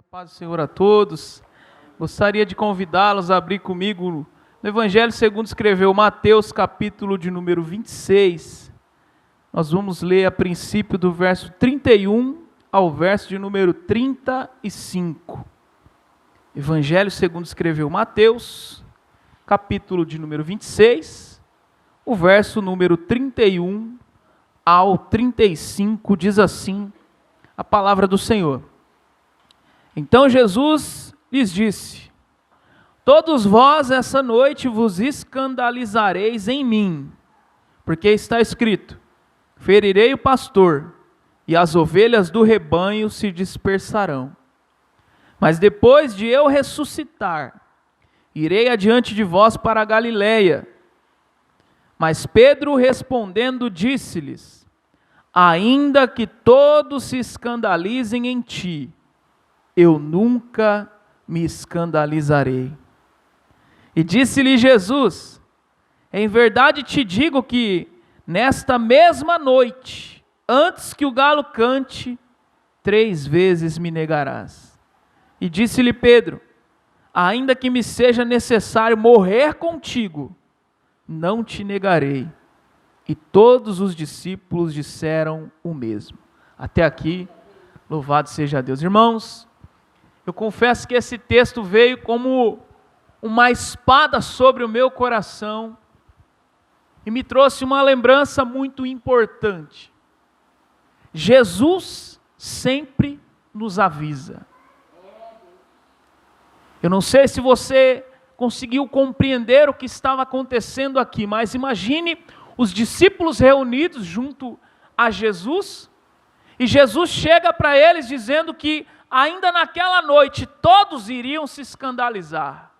A paz do Senhor a todos. Gostaria de convidá-los a abrir comigo no Evangelho segundo escreveu Mateus, capítulo de número 26. Nós vamos ler a princípio do verso 31 ao verso de número 35. Evangelho segundo escreveu Mateus, capítulo de número 26, o verso número 31 ao 35, diz assim a palavra do Senhor. Então Jesus lhes disse: todos vós essa noite vos escandalizareis em mim, porque está escrito: ferirei o pastor, e as ovelhas do rebanho se dispersarão. Mas depois de eu ressuscitar, irei adiante de vós para a Galileia. Mas Pedro respondendo disse-lhes: ainda que todos se escandalizem em ti, eu nunca me escandalizarei. E disse-lhe Jesus: em verdade te digo que nesta mesma noite, antes que o galo cante, 3 vezes me negarás. E disse-lhe Pedro: ainda que me seja necessário morrer contigo, não te negarei. E todos os discípulos disseram o mesmo. Até aqui, louvado seja Deus. Irmãos, eu confesso que esse texto veio como uma espada sobre o meu coração e me trouxe uma lembrança muito importante. Jesus sempre nos avisa. Eu não sei se você conseguiu compreender o que estava acontecendo aqui, mas imagine os discípulos reunidos junto a Jesus, e Jesus chega para eles dizendo que ainda naquela noite todos iriam se escandalizar.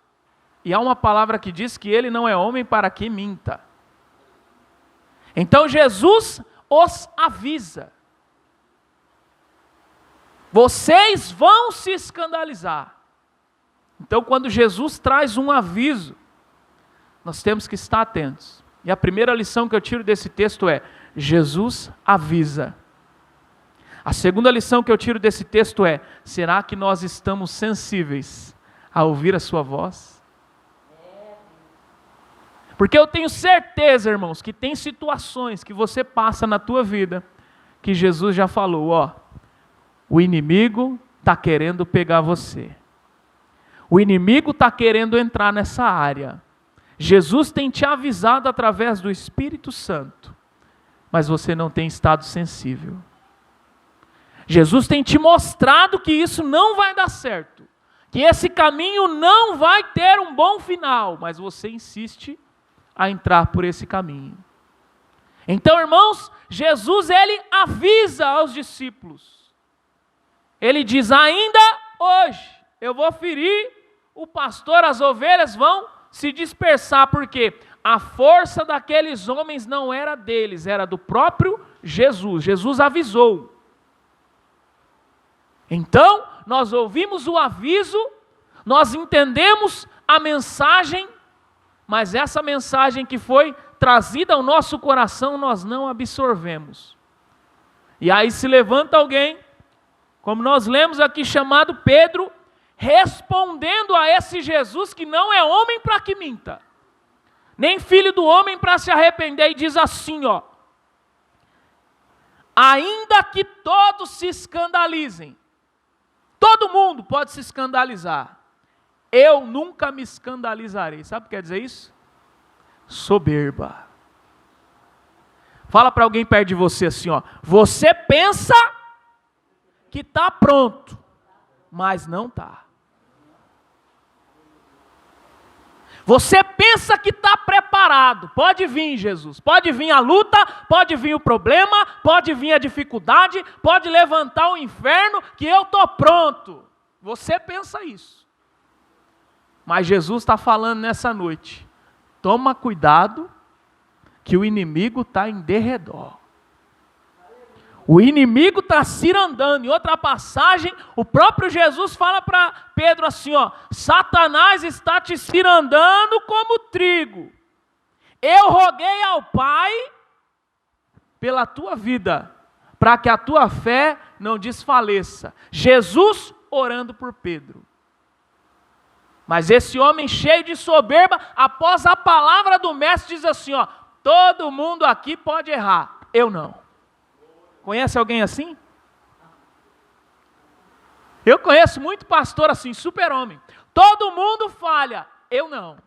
E há uma palavra que diz que ele não é homem para que minta. Então Jesus os avisa: vocês vão se escandalizar. Então, quando Jesus traz um aviso, nós temos que estar atentos. E a primeira lição que eu tiro desse texto é: Jesus avisa. A segunda lição que eu tiro desse texto é: será que nós estamos sensíveis a ouvir a sua voz? Porque eu tenho certeza, irmãos, que tem situações que você passa na tua vida que Jesus já falou: ó, o inimigo está querendo pegar você. O inimigo está querendo entrar nessa área. Jesus tem te avisado através do Espírito Santo, mas você não tem estado sensível. Jesus tem te mostrado que isso não vai dar certo, que esse caminho não vai ter um bom final, mas você insiste a entrar por esse caminho. Então, irmãos, Jesus, ele avisa aos discípulos. Ele diz: ainda hoje eu vou ferir o pastor, as ovelhas vão se dispersar, porque a força daqueles homens não era deles, era do próprio Jesus. Jesus avisou. Então, nós ouvimos o aviso, nós entendemos a mensagem, mas essa mensagem que foi trazida ao nosso coração, nós não absorvemos. E aí se levanta alguém, como nós lemos aqui, chamado Pedro, respondendo a esse Jesus que não é homem para que minta, nem filho do homem para se arrepender, e diz assim, ó: ainda que todos se escandalizem, todo mundo pode se escandalizar, eu nunca me escandalizarei. Sabe o que quer dizer isso? Soberba. Fala para alguém perto de você assim, ó: você pensa que está pronto, mas não está. Você pensa que está preparado. Pode vir, Jesus. Pode vir a luta, pode vir o problema, pode vir a dificuldade, pode levantar o inferno, que eu estou pronto. Você pensa isso. Mas Jesus está falando nessa noite: toma cuidado, que o inimigo está em derredor. O inimigo está cirandando. Em outra passagem, o próprio Jesus fala para Pedro assim, ó: Satanás está te cirandando como trigo. Eu roguei ao Pai pela tua vida, para que a tua fé não desfaleça. Jesus orando por Pedro. Mas esse homem cheio de soberba, após a palavra do mestre, diz assim, ó, todo mundo aqui pode errar, eu não. Conhece alguém assim? Eu conheço muito pastor assim, super-homem. Todo mundo falha, eu não.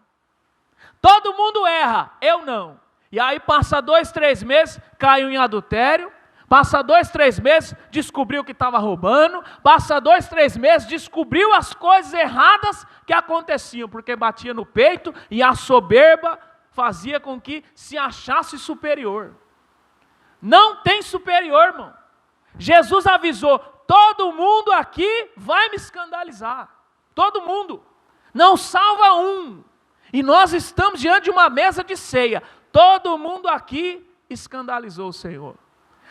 Todo mundo erra, eu não. E aí passa 2, 3 meses, caiu em adultério. Passa 2, 3 meses, descobriu que estava roubando. Passa 2, 3 meses, descobriu as coisas erradas que aconteciam, porque batia no peito e a soberba fazia com que se achasse superior. Não tem superior, irmão. Jesus avisou, todo mundo aqui vai me escandalizar. Todo mundo. Não salva um. E nós estamos diante de uma mesa de ceia. Todo mundo aqui escandalizou o Senhor.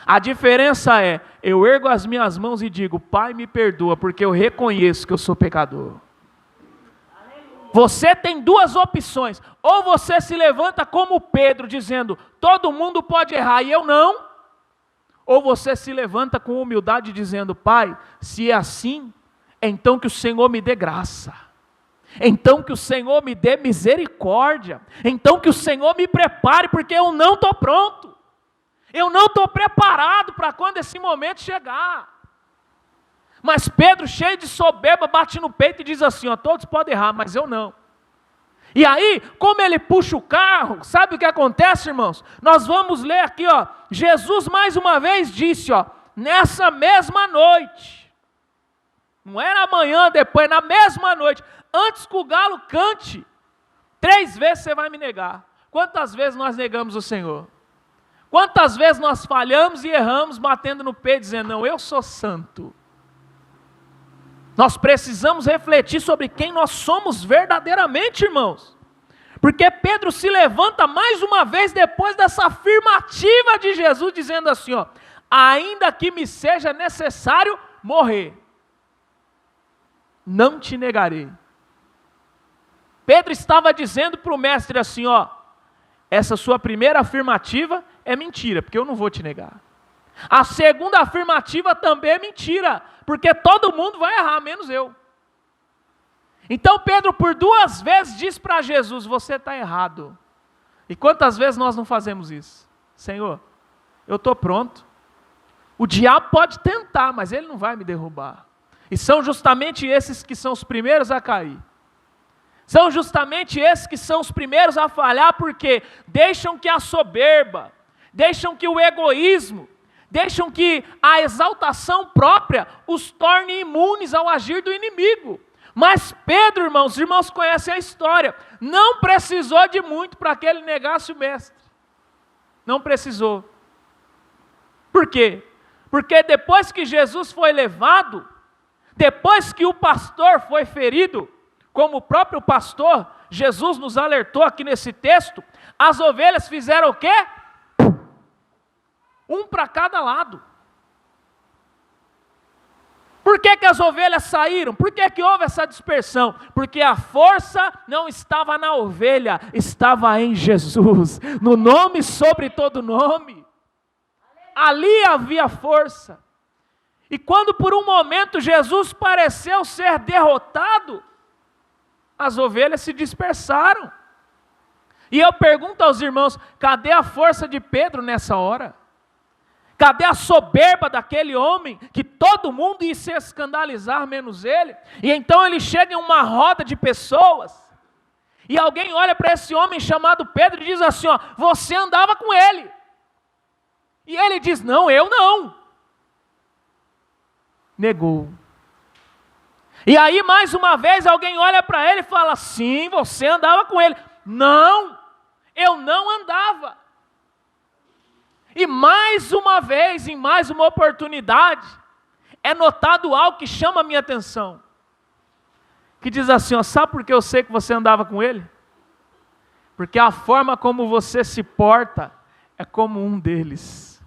A diferença é, eu ergo as minhas mãos e digo, Pai, me perdoa, porque eu reconheço que eu sou pecador. Você tem 2 opções, ou você se levanta como Pedro, dizendo, todo mundo pode errar e eu não, ou você se levanta com humildade dizendo, Pai, se é assim, então que o Senhor me dê graça, então que o Senhor me dê misericórdia, então que o Senhor me prepare, porque eu não estou pronto. Eu não estou preparado para quando esse momento chegar. Mas Pedro, cheio de soberba, bate no peito e diz assim, ó, todos podem errar, mas eu não. E aí, como ele puxa o carro, sabe o que acontece, irmãos? Nós vamos ler aqui, ó, Jesus mais uma vez disse, ó, nessa mesma noite, não era amanhã, depois, na mesma noite, antes que o galo cante, 3 vezes você vai me negar. Quantas vezes nós negamos o Senhor? Quantas vezes nós falhamos e erramos, batendo no peito, dizendo, não, eu sou santo. Nós precisamos refletir sobre quem nós somos verdadeiramente, irmãos. Porque Pedro se levanta mais uma vez depois dessa afirmativa de Jesus, dizendo assim, ó, ainda que me seja necessário morrer, não te negarei. Pedro estava dizendo para o mestre assim, ó, essa sua primeira afirmativa é mentira, porque eu não vou te negar. A segunda afirmativa também é mentira, porque todo mundo vai errar, menos eu. Então Pedro por 2 vezes diz para Jesus, você está errado. E quantas vezes nós não fazemos isso? Senhor, eu estou pronto. O diabo pode tentar, mas ele não vai me derrubar. E são justamente esses que são os primeiros a cair. São justamente esses que são os primeiros a falhar, porque deixam que a soberba, deixam que o egoísmo, deixam que a exaltação própria os torne imunes ao agir do inimigo. Mas Pedro, irmãos, os irmãos conhecem a história, não precisou de muito para que ele negasse o mestre. Não precisou. Por quê? Porque depois que Jesus foi levado, depois que o pastor foi ferido, como o próprio pastor, Jesus nos alertou aqui nesse texto, as ovelhas fizeram o quê? Um para cada lado. Por que as ovelhas saíram? Por que houve essa dispersão? Porque a força não estava na ovelha, estava em Jesus, no nome sobre todo nome. Ali havia força. E quando por um momento Jesus pareceu ser derrotado, as ovelhas se dispersaram. E eu pergunto aos irmãos, cadê a força de Pedro nessa hora? Cadê a soberba daquele homem, que todo mundo ia se escandalizar, menos ele? E então ele chega em uma roda de pessoas, e alguém olha para esse homem chamado Pedro e diz assim, ó, você andava com ele. E ele diz, não, eu não. Negou. E aí mais uma vez alguém olha para ele e fala, sim, você andava com ele. Não, eu não andava. E mais uma vez, em mais uma oportunidade, é notado algo que chama a minha atenção. Que diz assim, ó, sabe por que eu sei que você andava com ele? Porque a forma como você se porta é como um deles.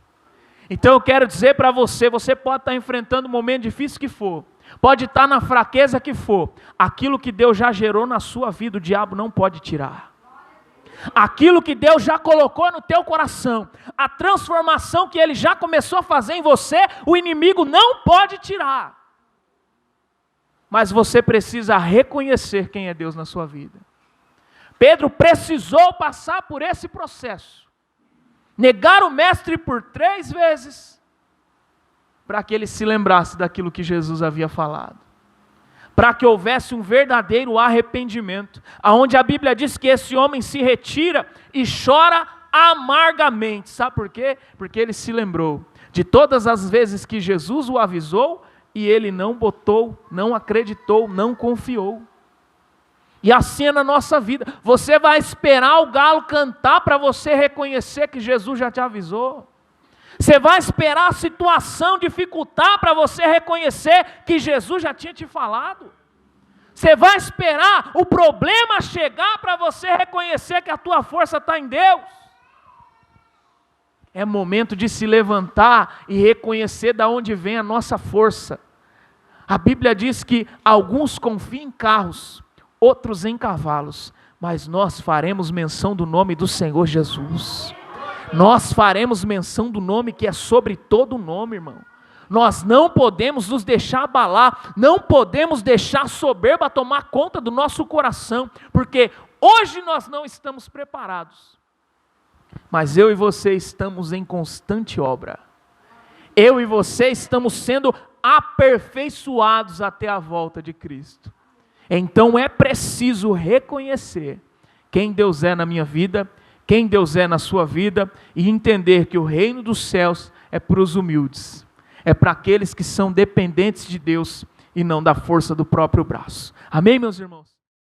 Então eu quero dizer para você, você pode estar enfrentando um momento difícil que for, pode estar na fraqueza que for, aquilo que Deus já gerou na sua vida, o diabo não pode tirar. Aquilo que Deus já colocou no teu coração, a transformação que Ele já começou a fazer em você, o inimigo não pode tirar. mas você precisa reconhecer quem é Deus na sua vida. Pedro precisou passar por esse processo, negar o mestre por 3 vezes, para que ele se lembrasse daquilo que Jesus havia falado, para que houvesse um verdadeiro arrependimento, aonde a Bíblia diz que esse homem se retira e chora amargamente. Sabe por quê? Porque ele se lembrou de todas as vezes que Jesus o avisou e ele não botou, não acreditou, não confiou. E assim é na nossa vida. Você vai esperar o galo cantar para você reconhecer que Jesus já te avisou? Você vai esperar a situação dificultar para você reconhecer que Jesus já tinha te falado? Você vai esperar o problema chegar para você reconhecer que a tua força está em Deus? É momento de se levantar e reconhecer de onde vem a nossa força. A Bíblia diz que alguns confiam em carros, outros em cavalos, mas nós faremos menção do nome do Senhor Jesus. Nós faremos menção do nome que é sobre todo nome, irmão. Nós não podemos nos deixar abalar, não podemos deixar a soberba tomar conta do nosso coração, porque hoje nós não estamos preparados. Mas eu e você estamos em constante obra. Eu e você estamos sendo aperfeiçoados até a volta de Cristo. Então é preciso reconhecer quem Deus é na minha vida, quem Deus é na sua vida, e entender que o reino dos céus é para os humildes, é para aqueles que são dependentes de Deus e não da força do próprio braço. Amém, meus irmãos?